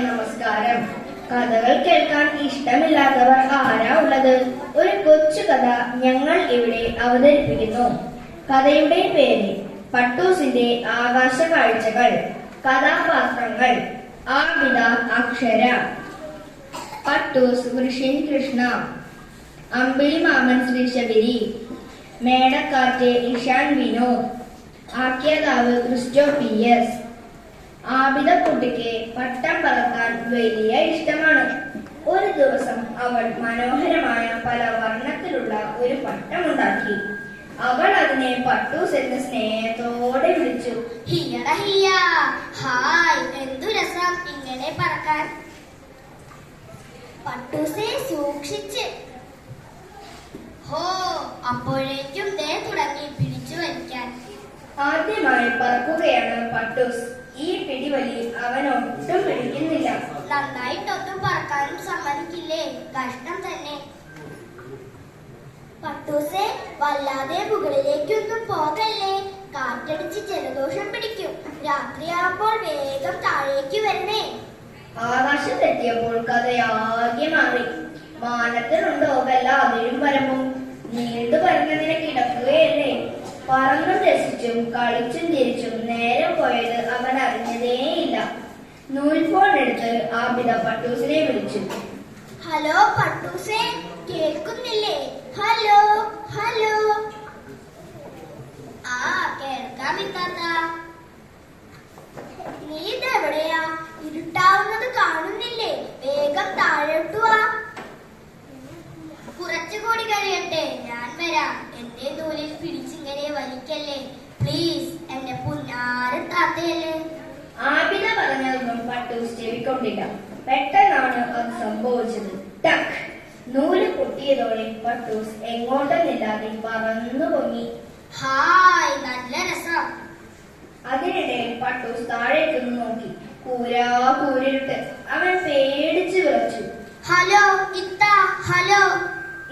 നമസ്കാരം. കഥകൾ കേൾക്കാൻ ഇഷ്ടമില്ലാത്തവർ ആരാ ഉള്ളത്? ഒരു കൊച്ചു കഥ ഞങ്ങൾ ഇവിടെ അവതരിപ്പിക്കുന്നു. കഥയുടെ പേര് പട്ടൂസിന്റെ ആകാശ കാഴ്ചകൾ. കഥാപാത്രങ്ങൾ: ആബിദ അക്ഷര, പട്ടൂസ് വൃഷിൻ കൃഷ്ണ, അമ്പിളി മാമൻ ശ്രീശബരി, മേടക്കാറ്റ് ഇഷാൻ വിനോദ്, ആഖ്യാതാവ് ക്രിസ്റ്റോ PS. ആബിദ കുട്ടിക്ക് പട്ടം പറക്കാൻ വലിയ ഇഷ്ടമാണ്. ഒരു ദിവസം അവൾ മനോഹരമായ പല വർണ്ണത്തിലുള്ള ഒരു പട്ടമുണ്ടാക്കി. അവൾ അതിനെ പട്ടൂസ് എന്ന് സ്നേഹത്തോടെ വിളിച്ചു. ഹിയട ഹിയ, ഹായ്, എന്തു രസം ഇങ്ങനെ പറക്കാൻ. പട്ടൂസെ സൂക്ഷിച്ച്. ഹോ, അപ്പോഴേക്കും ദേ തുടങ്ങി പിടിച്ചു വലിക്കാൻ. ആദ്യമായി പറക്കുകയാണ് പട്ടൂസ്. ഈ പിടിവലി അവനൊട്ടും പിടിക്കുന്നില്ല. നന്നായിട്ടൊന്നും പറക്കാനും സമ്മതിക്കില്ലേ? കഷ്ടം തന്നെ. പട്ടൂസെ, വല്ലാതെ മുകളിലേക്കൊന്നും പോകല്ലേ, കാറ്റടിച്ച് ജലദോഷം പിടിക്കും. രാത്രിയാകുമ്പോൾ വേഗം താഴേക്ക് വരണേ. ആകാശത്തെത്തിയപ്പോൾ കഥയാകെ മാറി. മാനത്തിനുണ്ടോ വല്ല അതിരും വരമ്പും? നീണ്ടു പരന്നതിനെ കിടക്കുകയല്ലേ. പറന്നും രസിച്ചും കളിച്ചും ചിരിച്ചും നേരം പോയത് അവൻ അറിഞ്ഞതേയില്ല. നൂൽഫോൺ എടുത്ത് ആബിദ പട്ടൂസിനെ വിളിച്ചു. ഹലോ പട്ടൂസെ, കേൾക്കുന്നില്ലേ? Hello hello. ആ, കേൾക്കാം ഇത്താത്ത. നീ ഇതെവിടെയാ? ഇരുട്ടാവുന്നത് കാണുന്നില്ലേ? വേഗം താഴോട്ടു വാ. കുറച്ചുകൂടി കഴിയട്ടെ, ഞാൻ വരാം. എന്റെ തോലിൽ പിടിച്ചിങ്ങനെ വലിക്കല്ലേ പ്ലീസ്, എന്റെ പുന്നാര താത്തയല്ലേ. ആബിദ പറഞ്ഞതൊന്നും പട്ടൂസ് ചെവിക്കൊണ്ടില്ല. പെട്ടെന്നാണ് അത് സംഭവിച്ചത്. ടക്ക്! നൂല് പൊട്ടിയതോടെ പട്ടൂസ് എങ്ങോട്ടെന്നില്ലാതെ പറന്നു പൊങ്ങി. ഹായ്, നല്ല രസം. അതിനിടെ പട്ടൂസ് താഴേക്കൊന്ന് നോക്കി. കൂരാ കൂരിട്ട്. അവൻ പേടിച്ചു വിറച്ചു. ഹലോ ഇത്ത, ഹലോ.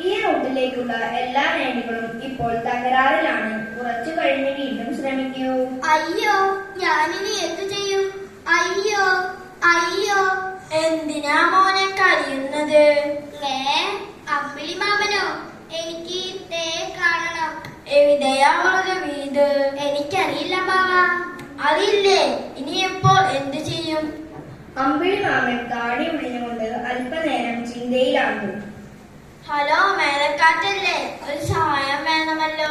ഈ റൂട്ടിലേക്കുള്ള എല്ലാ ലൈനുകളും ഇപ്പോൾ തകരാറിലാണ്. കുറച്ചു കഴിഞ്ഞ് വീണ്ടും ശ്രമിക്കൂ. അയ്യോ, ഞാനിനി എന്തു ചെയ്യും? അയ്യോ അയ്യോ. എന്തിനാ മോനെ കരയുന്നത്? അമ്പിളി മാമനോ? എനിക്ക് ദേ കാണണം. എവിടെയാ അവളുടെ വീട്? എനിക്കറിയില്ല ബാവ. അറിയില്ലേ? ഇനി ഇപ്പോൾ എന്തു ചെയ്യും? അമ്പിളി മാമൻ താടി ഉള്ളിഞ്ഞുകൊണ്ട് അല്പനേരം ചിന്തയിലാണ്ടു. ഹലോ, മേലക്കാറ്റല്ലേ? ഒരു സഹായം വേണമല്ലോ.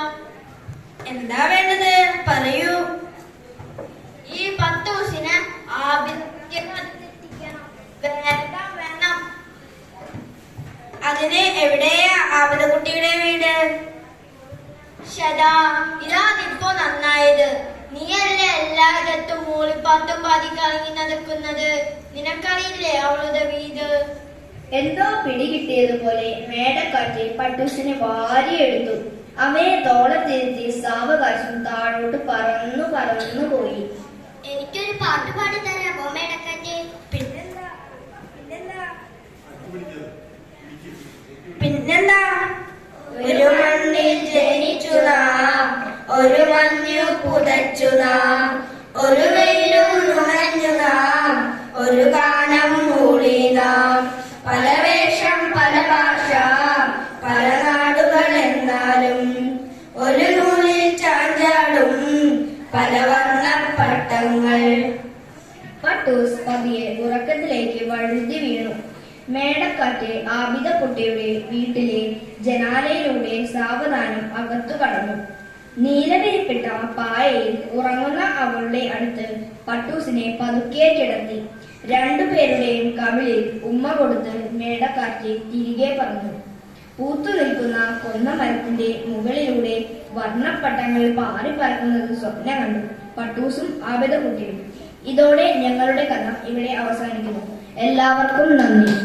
എന്താ വേണ്ടത്? പറയൂ. ഈ പട്ടൂസിനെ ആബിദക്കെത്തിക്കണം. വേഗം വേണം. അതിന് എവിടെയാ ആബിദക്കുട്ടിയുടെ വീട്? ശതാ, ഇതാണിപ്പോ നന്നായത്. നീയല്ലേ എല്ലായിടത്തും മൂളിപ്പാട്ടും പാതി കറങ്ങി നടക്കുന്നത്. നിനക്കറിയില്ലേ അവളുടെ വീട്? എന്തോ പിടികിട്ടിയതുപോലെ മേടക്കാറ്റ് പട്ടൂസിനെ വാരിയെടുത്തു. അവയെ തോളത്തിരുത്തി സാവകാശം താഴോട്ട് പറന്നു പറന്നു പോയി. എനിക്കൊരു പാട്ട് പാടി തരാമോ മേടക്കാറ്റ്? പിന്നെന്താ? ഒരു മണ്ണിൽ ജനിച്ചു നാം, ഒരു മഞ്ഞു പുതച്ചു നാം, ഒരു വെയിലും നുണഞ്ഞു നാം, ഒരു ഗാനം മൂളി നാം. പല വേഷം പല ഭാഷ പല നാടുകൾ എന്നാലും ഒരു നൂലിൽ ചാഞ്ചാടും പല വർണ്ണപ്പട്ടങ്ങൾ. പട്ടൂസ് പതിയെ ഉറക്കത്തിലേക്ക് വഴുതി വീണു. മേടക്കാറ്റ് ആബിദ കുട്ടിയുടെ വീട്ടിലെ ജനാലയിലൂടെ സാവധാനം അകത്തു കടന്നു. നീലവിരിപ്പിട്ട പായയിൽ ഉറങ്ങുന്ന അവളുടെ അടുത്ത് പട്ടൂസിനെ പതുക്കെ കിടത്തി. രണ്ടുപേരുടെയും കവിളിൽ ഉമ്മ കൊടുത്ത് മേടക്കാറ്റ് തിരികെ പറഞ്ഞു. പൂത്തു നിൽക്കുന്ന കൊന്ന മരത്തിന്റെ മുകളിലൂടെ വർണ്ണപ്പട്ടങ്ങൾ പാറി പറക്കുന്നത് സ്വപ്നം കണ്ടു പട്ടൂസും ആബിദ കുട്ടിയും. ഇതോടെ ഞങ്ങളുടെ കഥ ഇവിടെ അവസാനിക്കുന്നു. എല്ലാവർക്കും നന്ദി.